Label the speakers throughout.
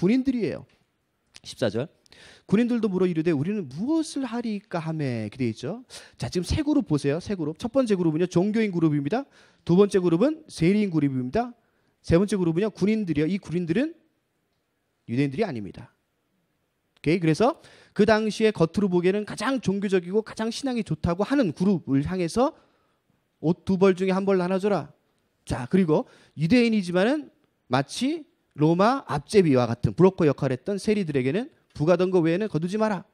Speaker 1: 군인들이에요. 14절. 군인들도 물어 이르되 우리는 무엇을 하리까 하매 이렇게 되어 있죠. 자, 지금 세 그룹 보세요. 세 그룹. 첫 번째 그룹은요, 종교인 그룹입니다. 두 번째 그룹은 세리인 그룹입니다. 세 번째 그룹은요, 군인들이요. 이 군인들은 유대인들이 아닙니다. 오케이? 그래서 그 당시에 겉으로 보기에는 가장 종교적이고 가장 신앙이 좋다고 하는 그룹을 향해서 옷 두 벌 중에 한 벌 나눠줘라. 자, 그리고 유대인이지만은 마치 로마 앞제비와 같은 브로커 역할을 했던 세리들에게는 부가던 거 외에는 거두지 마라.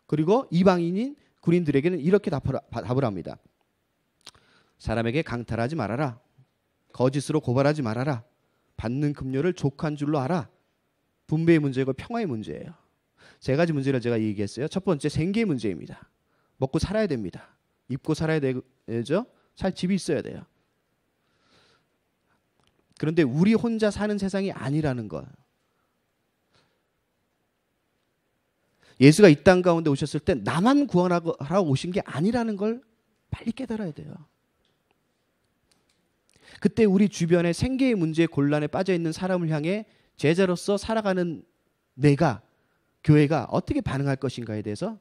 Speaker 1: 그리고 이방인인 군인들에게는 이렇게 답을 합니다. 사람에게 강탈하지 말아라. 거짓으로 고발하지 말아라. 받는 급료를 족한 줄로 알아. 분배의 문제고 평화의 문제예요. 세 가지 문제를 제가 얘기했어요. 첫 번째, 생계의 문제입니다. 먹고 살아야 됩니다. 입고 살아야 되죠. 살 집이 있어야 돼요. 그런데 우리 혼자 사는 세상이 아니라는 것. 예수가 이 땅 가운데 오셨을 때 나만 구원하러 오신 게 아니라는 걸 빨리 깨달아야 돼요. 그때 우리 주변에 생계의 문제에 곤란에 빠져 있는 사람을 향해 제자로서 살아가는 내가, 교회가 어떻게 반응할 것인가에 대해서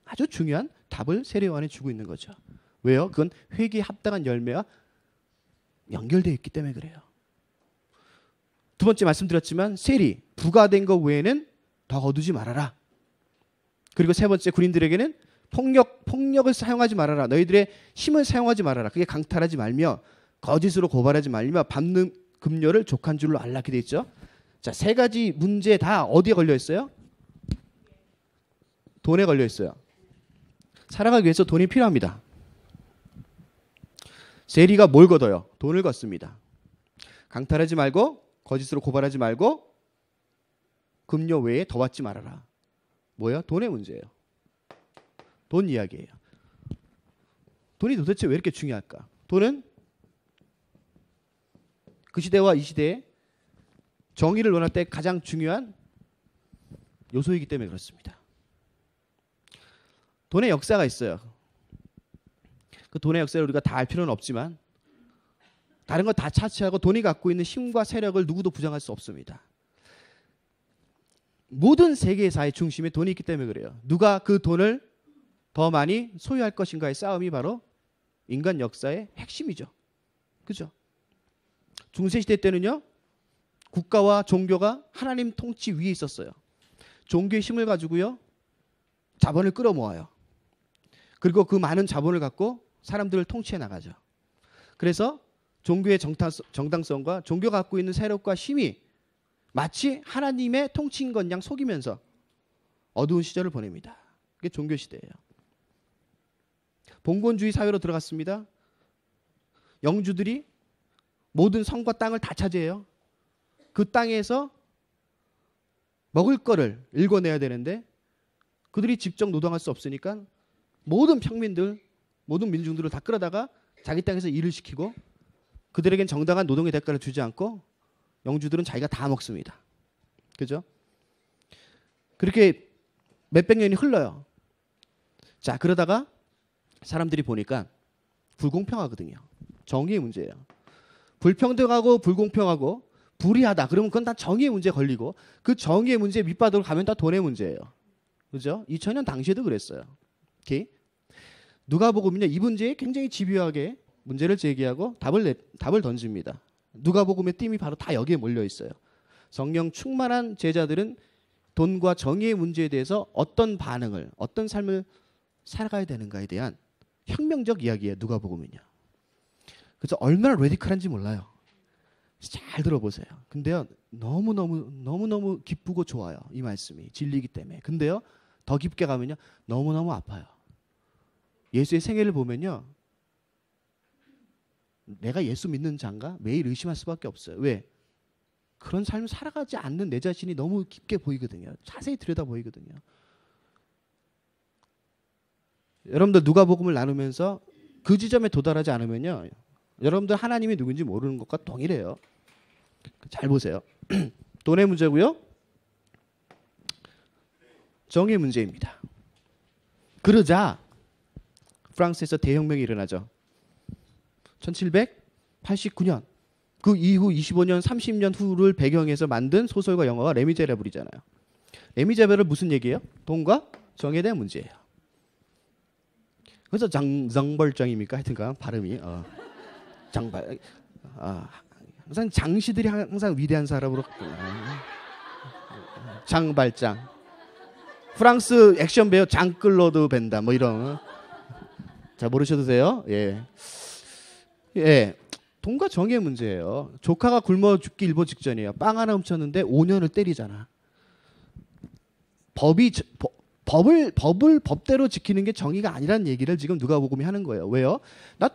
Speaker 1: 아주 중요한 답을 세례 요한이 주고 있는 거죠. 왜요? 그건 회개에 합당한 열매와 연결되어 있기 때문에 그래요. 두 번째 말씀드렸지만 세리, 부가된 것 외에는 더 거두지 말아라. 그리고 세 번째, 군인들에게는 폭력을 사용하지 말아라. 너희들의 힘을 사용하지 말아라. 그게 강탈하지 말며 거짓으로 고발하지 말며 받는 급료를 족한 줄로 알라. 이렇게 돼 있죠. 자, 세 가지 문제 다 어디에 걸려 있어요? 돈에 걸려 있어요. 살아가기 위해서 돈이 필요합니다. 세리가 뭘 걷어요? 돈을 걷습니다. 강탈하지 말고 거짓으로 고발하지 말고 급료 외에 더 받지 말아라. 뭐예요? 돈의 문제예요. 돈 이야기예요. 돈이 도대체 왜 이렇게 중요할까? 돈은 그 시대와 이 시대에 정의를 논할 때 가장 중요한 요소이기 때문에 그렇습니다. 돈의 역사가 있어요. 그 돈의 역사를 우리가 다 알 필요는 없지만 다른 거 다 차치하고 돈이 갖고 있는 힘과 세력을 누구도 부정할 수 없습니다. 모든 세계사의 중심에 돈이 있기 때문에 그래요. 누가 그 돈을 더 많이 소유할 것인가의 싸움이 바로 인간 역사의 핵심이죠. 그죠? 중세시대 때는요, 국가와 종교가 하나님 통치 위에 있었어요. 종교의 힘을 가지고요, 자본을 끌어모아요. 그리고 그 많은 자본을 갖고 사람들을 통치해 나가죠. 그래서 종교의 정당성과 종교가 갖고 있는 세력과 힘이 마치 하나님의 통치인 것 양 속이면서 어두운 시절을 보냅니다. 그게 종교 시대예요. 봉건주의 사회로 들어갔습니다. 영주들이 모든 성과 땅을 다 차지해요. 그 땅에서 먹을 거를 일궈내야 되는데 그들이 직접 노동할 수 없으니까 모든 평민들, 모든 민중들을 다 끌어다가 자기 땅에서 일을 시키고 그들에겐 정당한 노동의 대가를 주지 않고 영주들은 자기가 다 먹습니다. 그죠? 그렇게 몇백 년이 흘러요. 자, 그러다가 사람들이 보니까 불공평하거든요. 정의의 문제예요. 불평등하고 불공평하고 불의하다. 그러면 그건 다 정의의 문제에 걸리고 그 정의의 문제 밑바닥으로 가면 다 돈의 문제예요. 그죠? 2000년 당시에도 그랬어요. 오케이? 누가복음은요, 이 문제에 굉장히 집요하게 문제를 제기하고 답을 던집니다. 누가복음의 띠이 바로 다 여기에 몰려 있어요. 성령 충만한 제자들은 돈과 정의의 문제에 대해서 어떤 반응을, 어떤 삶을 살아가야 되는가에 대한 혁명적 이야기예요. 누가복음은요. 그래서 얼마나 레디컬한지 몰라요. 잘 들어보세요. 근데요, 너무너무 기쁘고 좋아요. 이 말씀이 진리이기 때문에. 근데요, 더 깊게 가면요, 너무너무 아파요. 예수의 생애를 보면요, 내가 예수 믿는 자인가? 매일 의심할 수밖에 없어요. 왜? 그런 삶을 살아가지 않는 내 자신이 너무 깊게 보이거든요. 자세히 들여다 보이거든요. 여러분들 누가복음을 나누면서 그 지점에 도달하지 않으면요, 여러분들 하나님이 누군지 모르는 것과 동일해요. 잘 보세요. 돈의 문제고요, 정의의 문제입니다. 그러자 프랑스에서 대혁명이 일어나죠. 1789년 그 이후 25년, 30년 후를 배경해서 만든 소설과 영화가 레미제라블이잖아요. 레미제라블은 무슨 얘기예요? 돈과 정에 대한 문제예요. 그래서 장벌장입니까? 하여튼간 발음이 장발. 항상 장시들이 항상 위대한 사람으로 장발장. 프랑스 액션 배우 장클로드 벤담 뭐 이런. 자, 모르셔도 돼요. 예. 예. 돈과 정의 문제예요. 조카가 굶어 죽기 일보 직전이에요. 빵 하나 훔쳤는데 5년을 때리잖아. 법을 법대로 지키는 게 정의가 아니라는 얘기를 지금 누가복음이 하는 거예요. 왜요? 나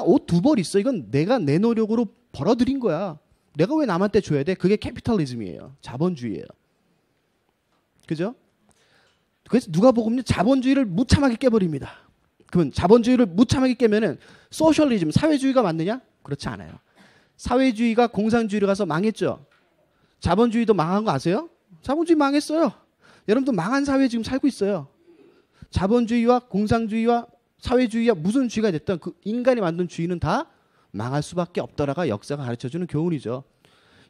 Speaker 1: 옷 2벌 있어. 이건 내가 내 노력으로 벌어들인 거야. 내가 왜 남한테 줘야 돼? 그게 캐피탈리즘이에요. 자본주의예요. 그죠? 그래서 누가복음은 자본주의를 무참하게 깨버립니다. 그러면 자본주의를 무참하게 깨면은 소셜리즘, 사회주의가 맞느냐? 그렇지 않아요. 사회주의가 공산주의로 가서 망했죠. 자본주의도 망한 거 아세요? 자본주의 망했어요. 여러분도 망한 사회에 지금 살고 있어요. 자본주의와 공산주의와 사회주의와 무슨 주의가 됐든 그 인간이 만든 주의는 다 망할 수밖에 없더라가 역사가 가르쳐주는 교훈이죠.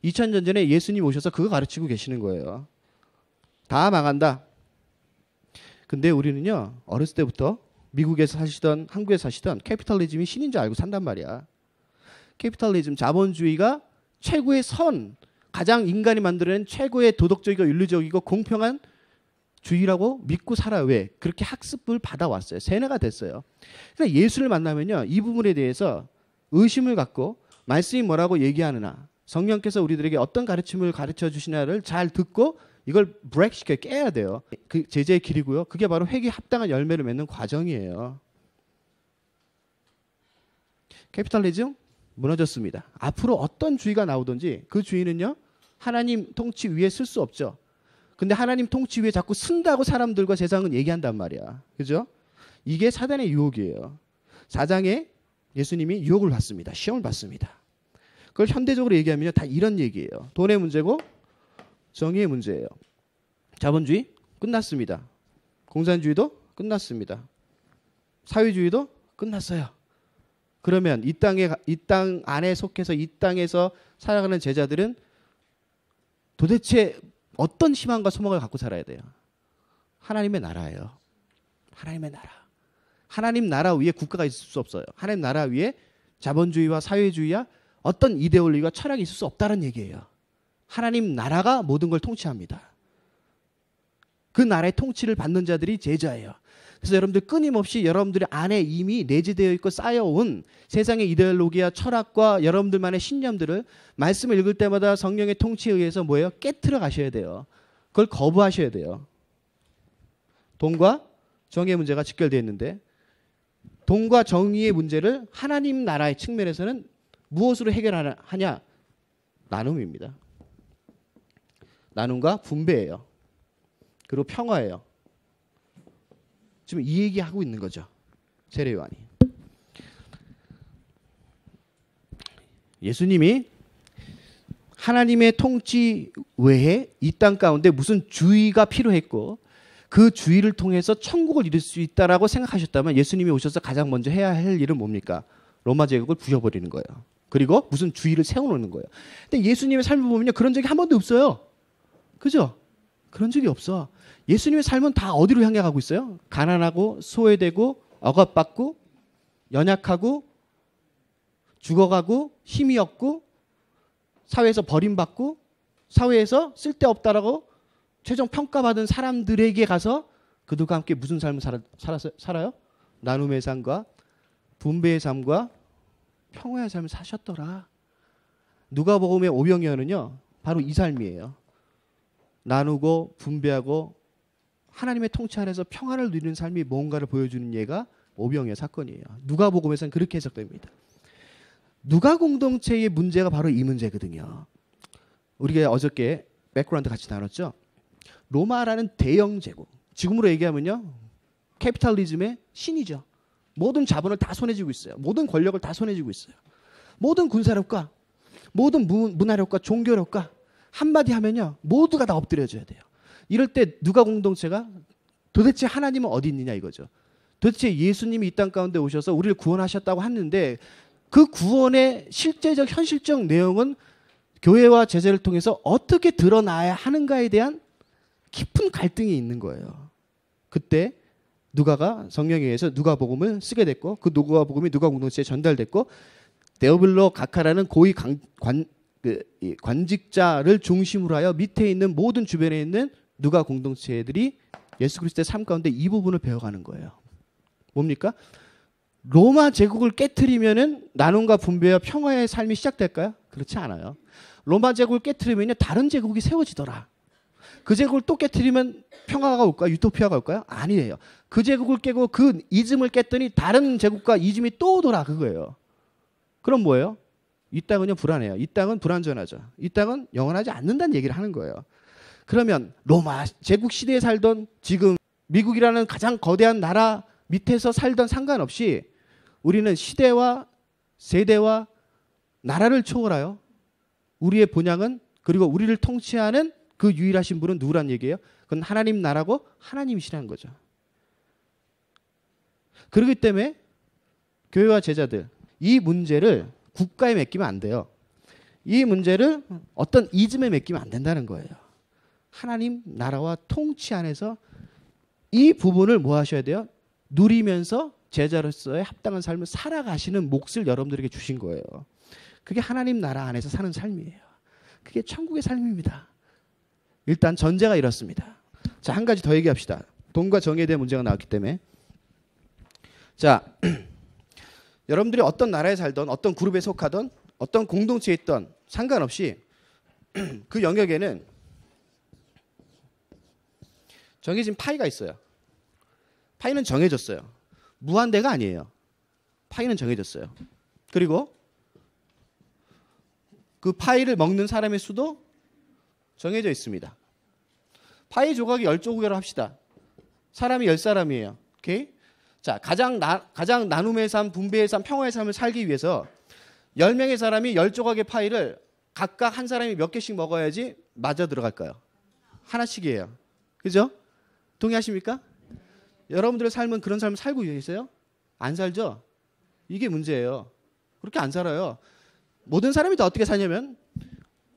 Speaker 1: 2000년 전에 예수님 오셔서 그거 가르치고 계시는 거예요. 다 망한다. 근데 우리는요, 어렸을 때부터 미국에서 사시던 한국에서 사시던 캐피탈리즘이 신인 줄 알고 산단 말이야. 캐피탈리즘, 자본주의가 최고의 선, 가장 인간이 만들어낸 최고의 도덕적이고 윤리적이고 공평한 주의라고 믿고 살아요. 왜? 그렇게 학습을 받아왔어요. 세뇌가 됐어요. 그러니까 예수를 만나면요, 이 부분에 대해서 의심을 갖고 말씀이 뭐라고 얘기하느냐, 성령께서 우리들에게 어떤 가르침을 가르쳐 주시냐를 잘 듣고 이걸 브레이크시켜 깨야 돼요. 그 제재의 길이고요. 그게 바로 회개에 합당한 열매를 맺는 과정이에요. 캐피탈리즘 무너졌습니다. 앞으로 어떤 주의가 나오든지 그 주의는요, 하나님 통치 위에 쓸 수 없죠. 근데 하나님 통치 위에 자꾸 쓴다고 사람들과 세상은 얘기한단 말이야. 그죠? 이게 사단의 유혹이에요. 4장에 예수님이 유혹을 받습니다. 시험을 받습니다. 그걸 현대적으로 얘기하면요, 다 이런 얘기예요. 돈의 문제고 정의의 문제예요. 자본주의 끝났습니다. 공산주의도 끝났습니다. 사회주의도 끝났어요. 그러면 이 땅 안에 속해서 이 땅에서 살아가는 제자들은 도대체 어떤 희망과 소망을 갖고 살아야 돼요? 하나님의 나라예요. 하나님의 나라. 하나님 나라 위에 국가가 있을 수 없어요. 하나님 나라 위에 자본주의와 사회주의와 어떤 이데올로기와 철학이 있을 수 없다는 얘기예요. 하나님 나라가 모든 걸 통치합니다. 그 나라의 통치를 받는 자들이 제자예요. 그래서 여러분들 끊임없이 여러분들의 안에 이미 내재되어 있고 쌓여온 세상의 이데올로기와 철학과 여러분들만의 신념들을 말씀을 읽을 때마다 성령의 통치에 의해서 뭐예요? 깨트려 가셔야 돼요. 그걸 거부하셔야 돼요. 돈과 정의의 문제가 직결되어 있는데, 돈과 정의의 문제를 하나님 나라의 측면에서는 무엇으로 해결하냐? 나눔입니다. 나눔과 분배예요. 그리고 평화예요. 지금 이 얘기하고 있는 거죠. 세례 요한이. 예수님이 하나님의 통치 외에 이 땅 가운데 무슨 주의가 필요했고 그 주의를 통해서 천국을 이룰 수 있다라고 생각하셨다면 예수님이 오셔서 가장 먼저 해야 할 일은 뭡니까? 로마 제국을 부셔버리는 거예요. 그리고 무슨 주의를 세워놓는 거예요. 근데 예수님의 삶을 보면요, 그런 적이 한 번도 없어요. 그죠? 그런 적이 없어. 예수님의 삶은 다 어디로 향해 가고 있어요? 가난하고 소외되고 억압받고 연약하고 죽어가고 힘이 없고 사회에서 버림받고 사회에서 쓸데없다라고 최종 평가받은 사람들에게 가서 그들과 함께 무슨 삶을 살아요? 나눔의 삶과 분배의 삶과 평화의 삶을 사셨더라. 누가복음의 오병이어는요, 바로 이 삶이에요. 나누고 분배하고 하나님의 통치 아래서 평화를 누리는 삶이 뭔가를 보여주는 예가 오병이어 사건이에요. 누가복음에서는 그렇게 해석됩니다. 누가 공동체의 문제가 바로 이 문제거든요. 우리가 어저께 백그라운드 같이 나눴죠. 로마라는 대영 제국, 지금으로 얘기하면요, 캐피탈리즘의 신이죠. 모든 자본을 다 손에 쥐고 있어요. 모든 권력을 다 손에 쥐고 있어요. 모든 군사력과 모든 문화력과 종교력과 한마디 하면요, 모두가 다 엎드려져야 돼요. 이럴 때 누가 공동체가 도대체 하나님은 어디 있느냐 이거죠. 도대체 예수님이 이 땅 가운데 오셔서 우리를 구원하셨다고 하는데 그 구원의 실제적 현실적 내용은 교회와 제자를 통해서 어떻게 드러나야 하는가에 대한 깊은 갈등이 있는 거예요. 그때 누가가 성령에 의해서 누가복음을 쓰게 됐고 그 누가복음이 누가 공동체에 전달됐고 데오빌로 가카라는 고위 관직자를 중심으로 하여 밑에 있는 모든 주변에 있는 누가 공동체들이 예수 그리스도의 삶 가운데 이 부분을 배워가는 거예요. 뭡니까? 로마 제국을 깨트리면은 나눔과 분배와 평화의 삶이 시작될까요? 그렇지 않아요. 로마 제국을 깨트리면요 다른 제국이 세워지더라. 그 제국을 또 깨트리면 평화가 올까요? 유토피아가 올까요? 아니에요. 그 제국을 깨고 그 이즘을 깼더니 다른 제국과 이즘이 또 오더라 그거예요. 그럼 뭐예요? 이 땅은요 불안해요. 이 땅은 불안전하죠. 이 땅은 영원하지 않는다는 얘기를 하는 거예요. 그러면 로마 제국 시대에 살던 지금 미국이라는 가장 거대한 나라 밑에서 살던 상관없이 우리는 시대와 세대와 나라를 초월하여 우리의 본향은 그리고 우리를 통치하는 그 유일하신 분은 누구란 얘기예요? 그건 하나님 나라고 하나님이시라는 거죠. 그렇기 때문에 교회와 제자들 이 문제를 국가에 맡기면 안 돼요. 이 문제를 어떤 이즘에 맡기면 안 된다는 거예요. 하나님 나라와 통치 안에서 이 부분을 뭐 하셔야 돼요? 누리면서 제자로서의 합당한 삶을 살아가시는 몫을 여러분들에게 주신 거예요. 그게 하나님 나라 안에서 사는 삶이에요. 그게 천국의 삶입니다. 일단 전제가 이렇습니다. 자, 한 가지 더 얘기합시다. 돈과 정의에 대한 문제가 나왔기 때문에. 자, 여러분들이 어떤 나라에 살던 어떤 그룹에 속하던 어떤 공동체에 있던 상관없이 그 영역에는 정해진 파이가 있어요. 파이는 정해졌어요. 무한대가 아니에요. 파이는 정해졌어요. 그리고 그 파이를 먹는 사람의 수도 정해져 있습니다. 파이 조각이 10조각이라고 합시다. 사람이 10사람이에요. 오케이? 자, 가장 나눔의 삶, 분배의 삶, 평화의 삶을 살기 위해서 10명의 사람이 10조각의 파이를 각각 한 사람이 몇 개씩 먹어야지 맞아 들어갈까요? 하나씩이에요. 그죠? 동의하십니까? 여러분들의 삶은 그런 삶을 살고 계세요? 안 살죠? 이게 문제예요. 그렇게 안 살아요. 모든 사람이 다 어떻게 사냐면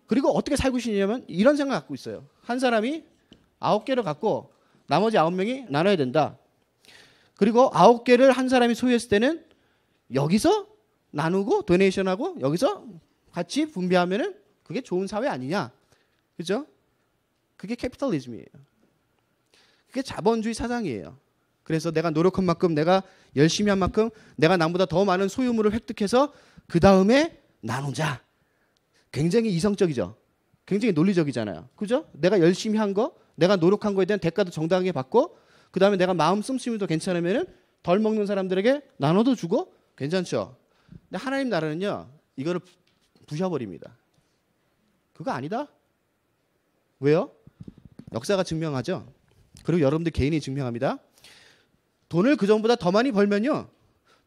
Speaker 1: 그리고 어떻게 살고 계시냐면 이런 생각 갖고 있어요. 한 사람이 9개를 갖고 나머지 9명이 나눠야 된다. 그리고 9개를 한 사람이 소유했을 때는 여기서 나누고 도네이션하고 여기서 같이 분배하면은 그게 좋은 사회 아니냐. 그죠? 그게 캐피탈리즘이에요. 그게 자본주의 사상이에요. 그래서 내가 노력한 만큼 내가 열심히 한 만큼 내가 남보다 더 많은 소유물을 획득해서 그 다음에 나누자. 굉장히 이성적이죠. 굉장히 논리적이잖아요. 그죠? 내가 열심히 한 거, 내가 노력한 거에 대한 대가도 정당하게 받고 그 다음에 내가 마음 씀씀이도 괜찮으면 덜 먹는 사람들에게 나눠도 주고 괜찮죠. 근데 하나님 나라는요. 이거를 부셔버립니다. 그거 아니다? 왜요? 역사가 증명하죠. 그리고 여러분들 개인이 증명합니다. 돈을 그전보다 더 많이 벌면요.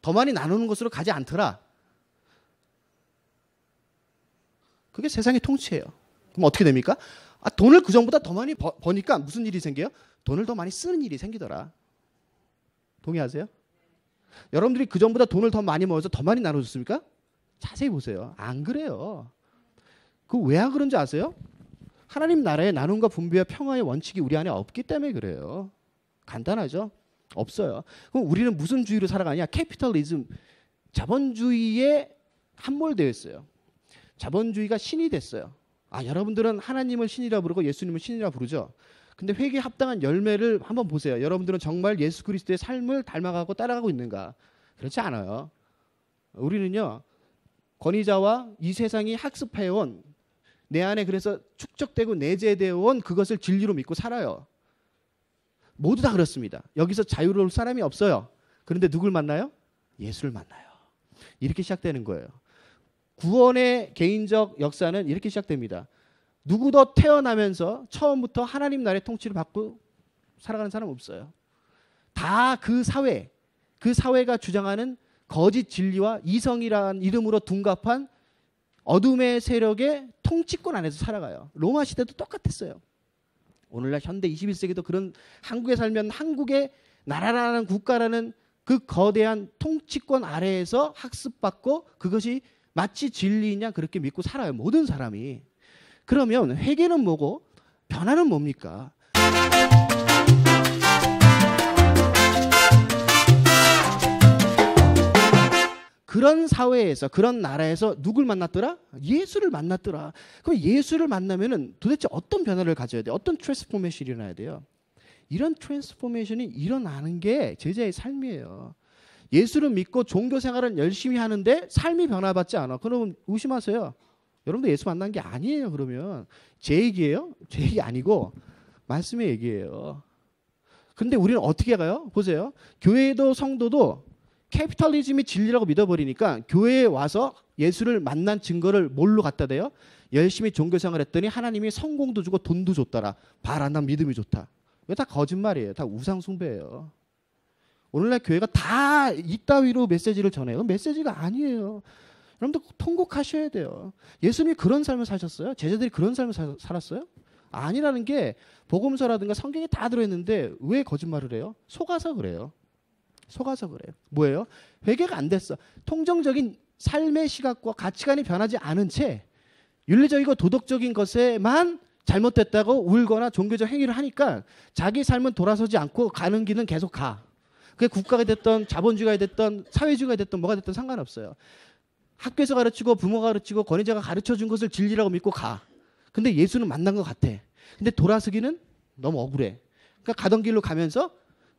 Speaker 1: 더 많이 나누는 것으로 가지 않더라. 그게 세상의 통치예요. 그럼 어떻게 됩니까? 돈을 그전보다 더 많이 버니까 무슨 일이 생겨요? 돈을 더 많이 쓰는 일이 생기더라. 동의하세요? 여러분들이 그전보다 돈을 더 많이 모아서 더 많이 나눠줬습니까? 자세히 보세요. 안 그래요. 그 왜 안 그런지 아세요? 하나님 나라의 나눔과 분배와 평화의 원칙이 우리 안에 없기 때문에 그래요. 간단하죠? 없어요. 그럼 우리는 무슨 주의로 살아가냐? 캐피탈리즘, 자본주의에 함몰되어 있어요. 자본주의가 신이 됐어요. 여러분들은 하나님을 신이라 부르고 예수님을 신이라 부르죠. 근데 회개에 합당한 열매를 한번 보세요. 여러분들은 정말 예수 그리스도의 삶을 닮아가고 따라가고 있는가? 그렇지 않아요. 우리는요. 권위자와 이 세상이 학습해온 내 안에 그래서 축적되고 내재되어 온 그것을 진리로 믿고 살아요. 모두 다 그렇습니다. 여기서 자유로울 사람이 없어요. 그런데 누굴 만나요? 예수를 만나요. 이렇게 시작되는 거예요. 구원의 개인적 역사는 이렇게 시작됩니다. 누구도 태어나면서 처음부터 하나님 나라의 통치를 받고 살아가는 사람 없어요. 다 그 사회가 주장하는 거짓 진리와 이성이라는 이름으로 둔갑한 어둠의 세력의 통치권 안에서 살아가요. 로마 시대도 똑같았어요. 오늘날 현대 21세기도 그런 한국에 살면 한국의 나라라는 국가라는 그 거대한 통치권 아래에서 학습받고 그것이 마치 진리냐 그렇게 믿고 살아요. 모든 사람이. 그러면 회개는 뭐고 변화는 뭡니까? 그런 사회에서 그런 나라에서 누굴 만났더라? 예수를 만났더라. 그럼 예수를 만나면은 도대체 어떤 변화를 가져야 돼? 어떤 트랜스포메이션이 일어나야 돼요? 이런 트랜스포메이션이 일어나는 게 제자의 삶이에요. 예수를 믿고 종교 생활은 열심히 하는데 삶이 변화받지 않아. 그러면 의심하세요. 여러분도 예수 만난 게 아니에요. 그러면 제 얘기예요? 제 얘기 아니고 말씀의 얘기예요. 근데 우리는 어떻게 가요? 보세요. 교회도 성도도 캐피탈리즘이 진리라고 믿어버리니까 교회에 와서 예수를 만난 증거를 뭘로 갖다 대요? 열심히 종교 생활했더니 하나님이 성공도 주고 돈도 줬더라. 봐라, 난 믿음이 좋다. 이거 다 거짓말이에요. 다 우상숭배예요. 오늘날 교회가 다 이따위로 메시지를 전해요. 그건 메시지가 아니에요. 여러분들 통곡하셔야 돼요. 예수님이 그런 삶을 사셨어요? 제자들이 그런 삶을 살았어요? 아니라는 게 복음서라든가 성경에 다 들어있는데 왜 거짓말을 해요? 속아서 그래요. 속아서 그래요. 뭐예요? 회개가 안 됐어. 통정적인 삶의 시각과 가치관이 변하지 않은 채 윤리적이고 도덕적인 것에만 잘못됐다고 울거나 종교적 행위를 하니까 자기 삶은 돌아서지 않고 가는 길은 계속 가. 그게 국가가 됐던 자본주의가 됐던 사회주의가 됐던 뭐가 됐든 상관없어요. 학교에서 가르치고 부모가 가르치고 권위자가 가르쳐준 것을 진리라고 믿고 가. 근데 예수는 만난 것 같아. 근데 돌아서기는 너무 억울해. 그러니까 가던 길로 가면서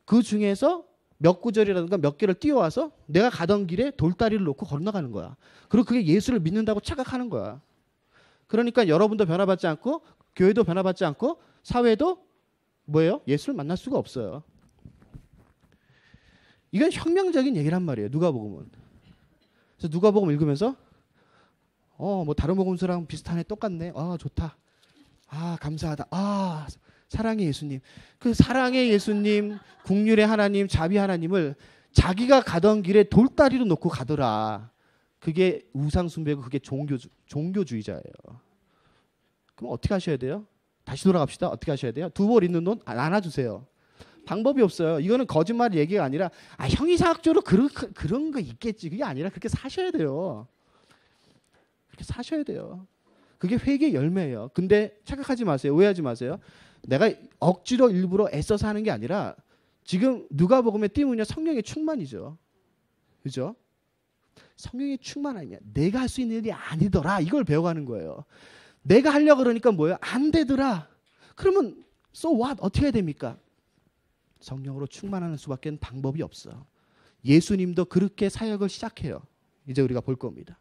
Speaker 1: 그 중에서 몇 구절이라든가 몇 개를 띄워와서 내가 가던 길에 돌다리를 놓고 건너가는 거야. 그리고 그게 예수를 믿는다고 착각하는 거야. 그러니까 여러분도 변화받지 않고 교회도 변화받지 않고 사회도 뭐예요? 예수를 만날 수가 없어요. 이건 혁명적인 얘기란 말이에요. 누가복음은. 그래서 누가복음 읽으면서 뭐 다른 복음서랑 비슷하네. 똑같네. 좋다. 감사하다. 사랑의 예수님. 그 사랑의 예수님, 국률의 하나님, 자비 하나님을 자기가 가던 길에 돌다리로 놓고 가더라. 그게 우상숭배고 그게 종교주의자예요. 그럼 어떻게 하셔야 돼요? 다시 돌아갑시다. 어떻게 하셔야 돼요? 두 벌 있는 돈 나눠주세요. 방법이 없어요. 이거는 거짓말 얘기가 아니라 형이상학적으로 그런 거 있겠지. 그게 아니라 그렇게 사셔야 돼요. 그렇게 사셔야 돼요. 그게 회개의 열매예요. 근데 착각하지 마세요. 오해하지 마세요. 내가 억지로 일부러 애써서 하는 게 아니라 지금 누가복음의 띠문이요 성령의 충만이죠. 그죠? 성령의 충만 아니냐. 내가 할 수 있는 일이 아니더라. 이걸 배워가는 거예요. 내가 하려고 그러니까 뭐예요? 안 되더라. 그러면 so what? 어떻게 해야 됩니까? 성령으로 충만하는 수밖에 방법이 없어. 예수님도 그렇게 사역을 시작해요. 이제 우리가 볼 겁니다.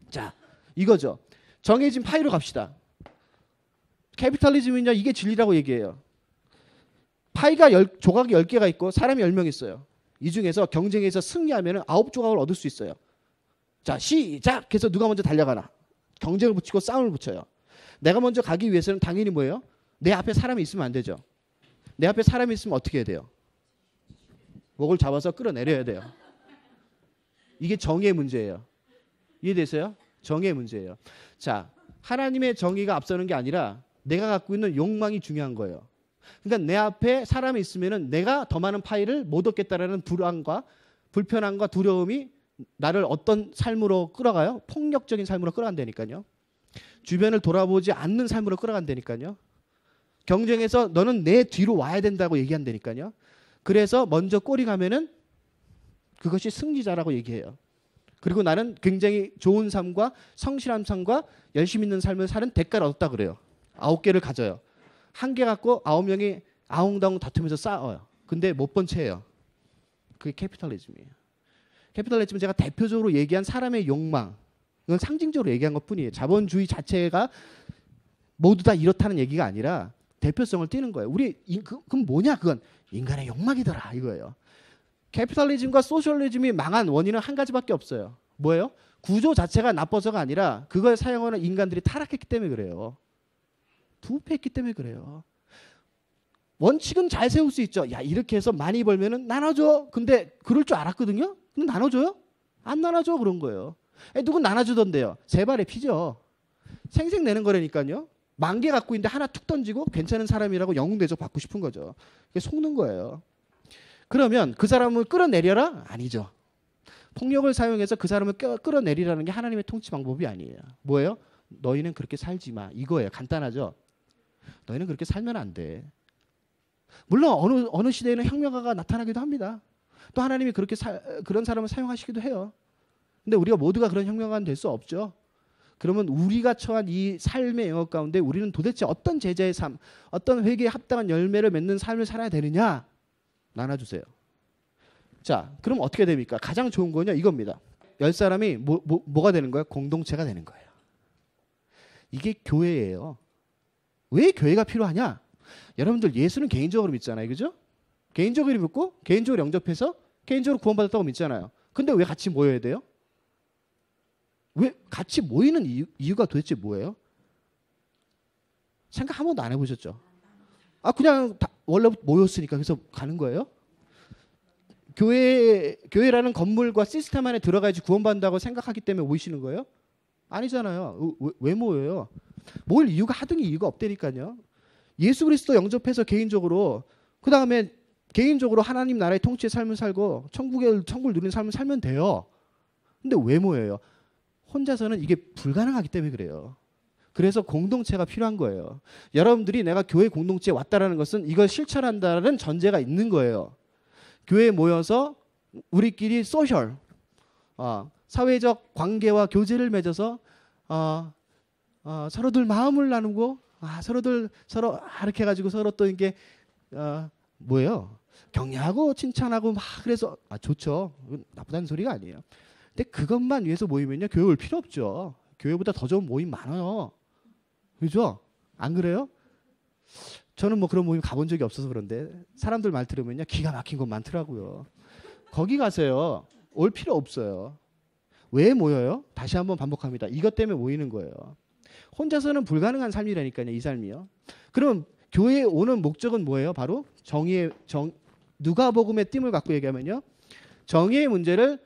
Speaker 1: 자, 이거죠. 정해진 파이로 갑시다. 캐피탈리즘은요, 이게 진리라고 얘기해요. 파이가 조각이 10개가 있고 사람이 10명 있어요. 이 중에서 경쟁에서 승리하면 9조각을 얻을 수 있어요. 자, 시작! 해서 누가 먼저 달려가나. 경쟁을 붙이고 싸움을 붙여요. 내가 먼저 가기 위해서는 당연히 뭐예요? 내 앞에 사람이 있으면 안 되죠. 내 앞에 사람이 있으면 어떻게 해야 돼요? 목을 잡아서 끌어내려야 돼요. 이게 정의의 문제예요. 이해되세요? 정의의 문제예요. 자, 하나님의 정의가 앞서는 게 아니라 내가 갖고 있는 욕망이 중요한 거예요. 그러니까 내 앞에 사람이 있으면은 내가 더 많은 파일을 못 얻겠다라는 불안과 불편함과 두려움이 나를 어떤 삶으로 끌어가요? 폭력적인 삶으로 끌어간다니까요. 주변을 돌아보지 않는 삶으로 끌어간다니까요. 경쟁에서 너는 내 뒤로 와야 된다고 얘기한다니까요. 그래서 먼저 꼬리 가면은 그것이 승리자라고 얘기해요. 그리고 나는 굉장히 좋은 삶과 성실한 삶과 열심히 있는 삶을 사는 대가를 얻었다 그래요. 9개를 가져요. 1개 갖고 9명이 아웅다웅 다투면서 싸워요. 근데 못 본 채예요. 그게 캐피탈리즘이에요. 캐피탈리즘은 제가 대표적으로 얘기한 사람의 욕망, 이건 상징적으로 얘기한 것뿐이에요. 자본주의 자체가 모두 다 이렇다는 얘기가 아니라 대표성을 띠는 거예요. 그럼 뭐냐? 그건 인간의 욕망이더라 이거예요. 캐피탈리즘과 소셜리즘이 망한 원인은 한 가지밖에 없어요. 뭐예요? 구조 자체가 나빠서가 아니라 그걸 사용하는 인간들이 타락했기 때문에 그래요. 부패했기 때문에 그래요. 원칙은 잘 세울 수 있죠. 야, 이렇게 해서 많이 벌면은 나눠줘. 근데 그럴 줄 알았거든요. 근데 나눠줘요? 안 나눠줘. 그런 거예요. 누군 나눠주던데요. 세 발의 피죠. 생색내는 거라니까요. 10,000개 갖고 있는데 하나 툭 던지고 괜찮은 사람이라고 영웅 대접 받고 싶은 거죠. 이게 속는 거예요. 그러면 그 사람을 끌어내려라? 아니죠. 폭력을 사용해서 그 사람을 끌어내리라는 게 하나님의 통치 방법이 아니에요. 뭐예요? 너희는 그렇게 살지 마. 이거예요. 간단하죠. 너희는 그렇게 살면 안 돼. 물론 어느 시대에는 혁명가가 나타나기도 합니다. 또 하나님이 그렇게 그런 사람을 사용하시기도 해요. 근데 우리가 모두가 그런 혁명가는 될 수 없죠. 그러면 우리가 처한 이 삶의 영역 가운데 우리는 도대체 어떤 제자의 삶, 어떤 회개에 합당한 열매를 맺는 삶을 살아야 되느냐? 나눠주세요. 자, 그럼 어떻게 됩니까? 가장 좋은 거냐 이겁니다. 10사람이 뭐가 되는 거예요? 공동체가 되는 거예요. 이게 교회예요. 왜 교회가 필요하냐? 여러분들 예수는 개인적으로 믿잖아요. 그죠? 개인적으로 믿고 개인적으로 영접해서 개인적으로 구원받았다고 믿잖아요. 근데 왜 같이 모여야 돼요? 왜 같이 모이는 이유가 도대체 뭐예요? 생각 한 번도 안 해보셨죠? 그냥 원래부터 모였으니까 그래서 가는 거예요? 교회라는 건물과 시스템 안에 들어가야지 구원받는다고 생각하기 때문에 모이시는 거예요? 아니잖아요. 왜 모여요? 모일 이유가 하등의 이유가 없다니까요. 예수 그리스도 영접해서 개인적으로 그 다음에 개인적으로 하나님 나라의 통치의 삶을 살고 천국을 누리는 삶을 살면 돼요. 근데 왜 모여요? 혼자서는 이게 불가능하기 때문에 그래요. 그래서 공동체가 필요한 거예요. 여러분들이 내가 교회 공동체에 왔다라는 것은 이걸 실천한다는 전제가 있는 거예요. 교회에 모여서 우리끼리 소셜, 사회적 관계와 교제를 맺어서 서로들 마음을 나누고 서로 이렇게 해가지고 서로 또 이게 뭐예요? 격려하고 칭찬하고 막 그래서 좋죠. 나쁘다는 소리가 아니에요. 근데 그것만 위해서 모이면요 교회 올 필요 없죠. 교회보다 더 좋은 모임 많아요. 그죠? 안 그래요? 저는 뭐 그런 모임 가본 적이 없어서 그런데 사람들 말 들으면요 기가 막힌 것 많더라고요. 거기 가세요. 올 필요 없어요. 왜 모여요? 다시 한번 반복합니다. 이것 때문에 모이는 거예요. 혼자서는 불가능한 삶이라니까요. 이 삶이요. 그럼 교회에 오는 목적은 뭐예요? 바로 누가복음의 띠을 갖고 얘기하면요. 정의의 문제를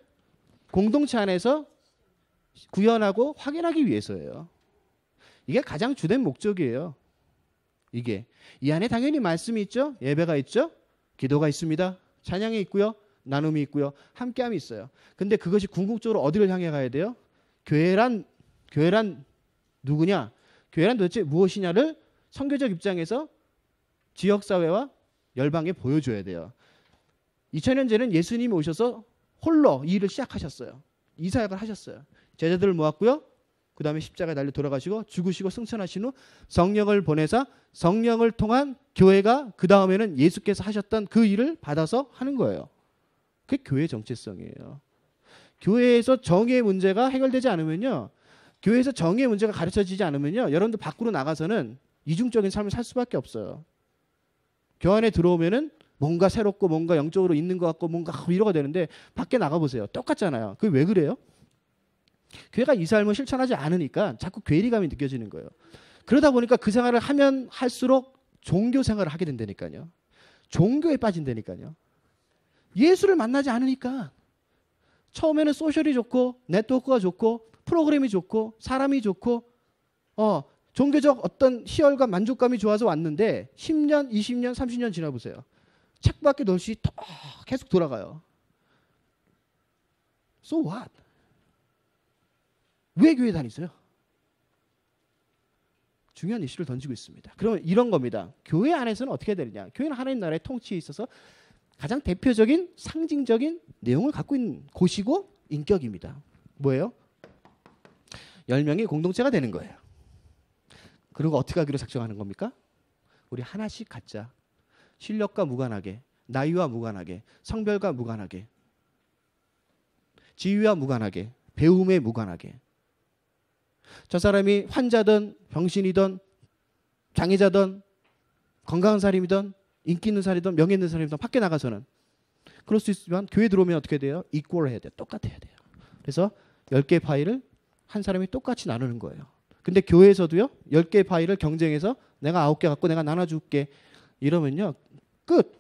Speaker 1: 공동체 안에서 구현하고 확인하기 위해서예요. 이게 가장 주된 목적이에요. 이게 이 안에 당연히 말씀이 있죠. 예배가 있죠. 기도가 있습니다. 찬양이 있고요. 나눔이 있고요. 함께함이 있어요. 근데 그것이 궁극적으로 어디를 향해 가야 돼요? 교회란 누구냐? 교회란 도대체 무엇이냐를 선교적 입장에서 지역사회와 열방에 보여줘야 돼요. 2000년 전에는 예수님이 오셔서 홀로 이 일을 시작하셨어요. 이 사역을 하셨어요. 제자들을 모았고요. 그 다음에 십자가에 달려 돌아가시고 죽으시고 승천하신 후 성령을 보내사 성령을 통한 교회가 그 다음에는 예수께서 하셨던 그 일을 받아서 하는 거예요. 그게 교회의 정체성이에요. 교회에서 정의의 문제가 해결되지 않으면요. 교회에서 정의의 문제가 가르쳐지지 않으면요. 여러분들 밖으로 나가서는 이중적인 삶을 살 수밖에 없어요. 교 안에 들어오면은 뭔가 새롭고 뭔가 영적으로 있는 것 같고 뭔가 위로가 되는데 밖에 나가보세요. 똑같잖아요. 그게 왜 그래요? 교회가 이 삶을 실천하지 않으니까 자꾸 괴리감이 느껴지는 거예요. 그러다 보니까 그 생활을 하면 할수록 종교 생활을 하게 된다니까요. 종교에 빠진다니까요. 예수를 만나지 않으니까 처음에는 소셜이 좋고 네트워크가 좋고 프로그램이 좋고 사람이 좋고 종교적 어떤 희열과 만족감이 좋아서 왔는데 10년, 20년, 30년 지나보세요. 책밖에 넣을시 계속 돌아가요. So what? 왜 교회 다니세요? 중요한 이슈를 던지고 있습니다. 그러면 이런 겁니다. 교회 안에서는 어떻게 해야 되느냐? 교회는 하나님 나라의 통치에 있어서 가장 대표적인 상징적인 내용을 갖고 있는 곳이고 인격입니다. 뭐예요? 10명이 공동체가 되는 거예요. 그리고 어떻게 하기로 작정하는 겁니까? 우리 하나씩 갖자. 실력과 무관하게, 나이와 무관하게, 성별과 무관하게, 지위와 무관하게, 배움에 무관하게. 저 사람이 환자든 병신이든 장애자든 건강한 사람이든 인기 있는 사람이든 명예 있는 사람이든 밖에 나가서는 그럴 수 있지만 교회 들어오면 어떻게 돼요? 이퀄 해야 돼요. 똑같아야 돼요. 그래서 10개의 파일을 한 사람이 똑같이 나누는 거예요. 근데 교회에서도요. 10개의 파일을 경쟁해서 내가 9개 갖고 내가 나눠줄게 이러면요. 끝.